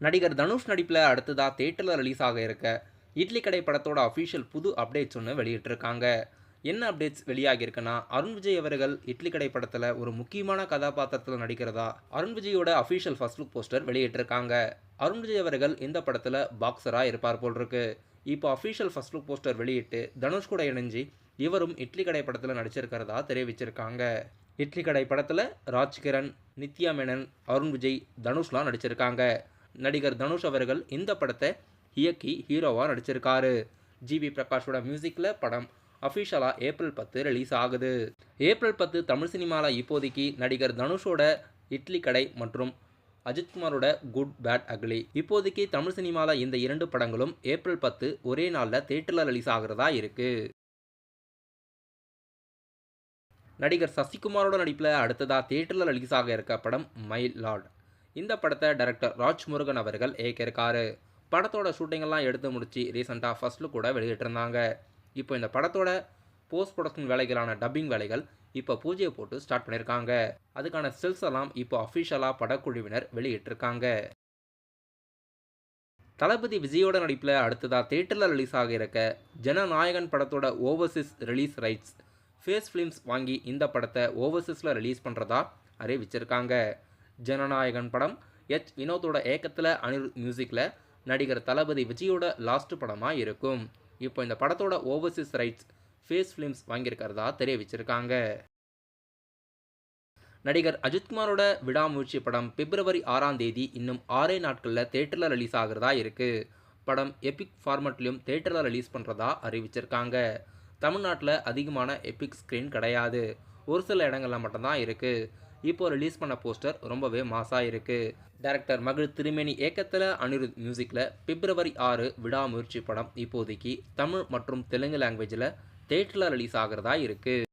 நடிகர் தனுஷ் நடிப்பில் அடுத்ததா தேட்டரில் ரிலீஸ் ஆக இருக்க இட்லி கடை படத்தோட அஃபிஷியல் புது அப்டேட்ஸ் ஒன்று வெளியிட்டிருக்காங்க. என்ன அப்டேட்ஸ் வெளியாகியிருக்குன்னா, அருண் விஜய் அவர்கள் இட்லி கடை படத்தில் ஒரு முக்கியமான கதாபாத்திரத்தில் நடிக்கிறதா அருண் விஜயோட அஃபிஷியல் ஃபர்ஸ்ட் லுக் போஸ்டர் வெளியிட்டிருக்காங்க. அருண் விஜய் அவர்கள் இந்த படத்தில் பாக்ஸராக இருப்பார் போல் இருக்கு. இப்போ அஃபிஷியல் ஃபர்ஸ்ட் லுக் போஸ்டர் வெளியிட்டு தனுஷ் கூட இணைஞ்சு இவரும் இட்லி கடை படத்தில் நடிச்சிருக்கிறதா தெரிவிச்சிருக்காங்க. இட்லி கடை படத்தில் ராஜ்கிரண், நித்யா மேனன், அருண் விஜய், தனுஷ்லாம் நடிச்சிருக்காங்க. நடிகர் தனுஷ் அவர்கள் இந்த படத்தை இயக்கி ஹீரோவாக நடிச்சிருக்காரு. ஜிவி பிரகாஷோட மியூசிக்கில் படம் அஃபிஷியலாக ஏப்ரல் 10 ரிலீஸ் ஆகுது. ஏப்ரல் 10 தமிழ் சினிமாவில் இப்போதைக்கு நடிகர் தனுஷோட இட்லி கடை மற்றும் அஜித்குமாரோட குட் பேட் அக்லி, இப்போதைக்கு தமிழ் சினிமாவில் இந்த 2 படங்களும் ஏப்ரல் 10 ஒரே நாளில் தேட்டரில் ரிலீஸ் ஆகிறதா இருக்கு. நடிகர் சசிகுமாரோட நடிப்பில் அடுத்ததாக தேட்டரில் ரிலீஸ் ஆக இருக்க படம் மை லார்ட். இந்த படத்தை டைரக்டர் ராஜ்முருகன் அவர்கள் இயக்கியிருக்காரு. படத்தோட ஷூட்டிங்கெல்லாம் எடுத்து முடிச்சு ரீசெண்டாக ஃபர்ஸ்ட் லுக் கூட வெளியிட்டிருந்தாங்க. இப்போ இந்த படத்தோட போஸ்ட் ப்ரொடக்ஷன் வேலைகளான டப்பிங் வேலைகள் இப்போ பூஜையை போட்டு ஸ்டார்ட் பண்ணியிருக்காங்க. அதுக்கான ஸ்டில்ஸ் எல்லாம் இப்போ அஃபிஷியலாக படக்குழுவினர் வெளியிட்டிருக்காங்க. தளபதி விஜயோட நடிப்பில் அடுத்ததாக தேட்டரில் ரிலீஸ் ஆக இருக்க ஜனநாயகன் படத்தோட overseas release rights Phars Films வாங்கி இந்த படத்தை ஓவர்சீஸில் ரிலீஸ் பண்ணுறதா அறிவிச்சிருக்காங்க. ஜனநாயகன் படம் வினோத்தோட ஏக்கத்தில் அனிருத் மியூசிக்கில் நடிகர் தளபதி விஜயோட லாஸ்ட் படமாக இருக்கும். இப்போ இந்த படத்தோட ஓவர்சீஸ் ரைட்ஸ் ஃபேஸ் ஃபிலிம்ஸ் வாங்கியிருக்கிறதா தெரிவிச்சிருக்காங்க. நடிகர் அஜித்குமாரோட விடாமுயற்சி படம் பிப்ரவரி 6ஆம் தேதி இன்னும் 6 நாட்களில் தேட்டரில் ரிலீஸ் ஆகிறதா இருக்குது. படம் எபிக் ஃபார்மட்லையும் தேட்டரில் ரிலீஸ் பண்ணுறதா அறிவிச்சிருக்காங்க. தமிழ்நாட்டில் அதிகமான எபிக் ஸ்க்ரீன் கிடையாது, ஒரு சில இடங்களில் மட்டும்தான் இருக்குது. இப்போ ரிலீஸ் பண்ண போஸ்டர் ரொம்பவே மாசாக இருக்குது. டைரக்டர் மகிழ் திருமேனி ஏக்கத்தில் அனிருத் மியூசிக்கில் பிப்ரவரி 6 விடாமுயற்சி படம் இப்போதைக்கு தமிழ் மற்றும் தெலுங்கு லாங்குவேஜில் தேட்டரில் ரிலீஸ் ஆகிறதா இருக்குது.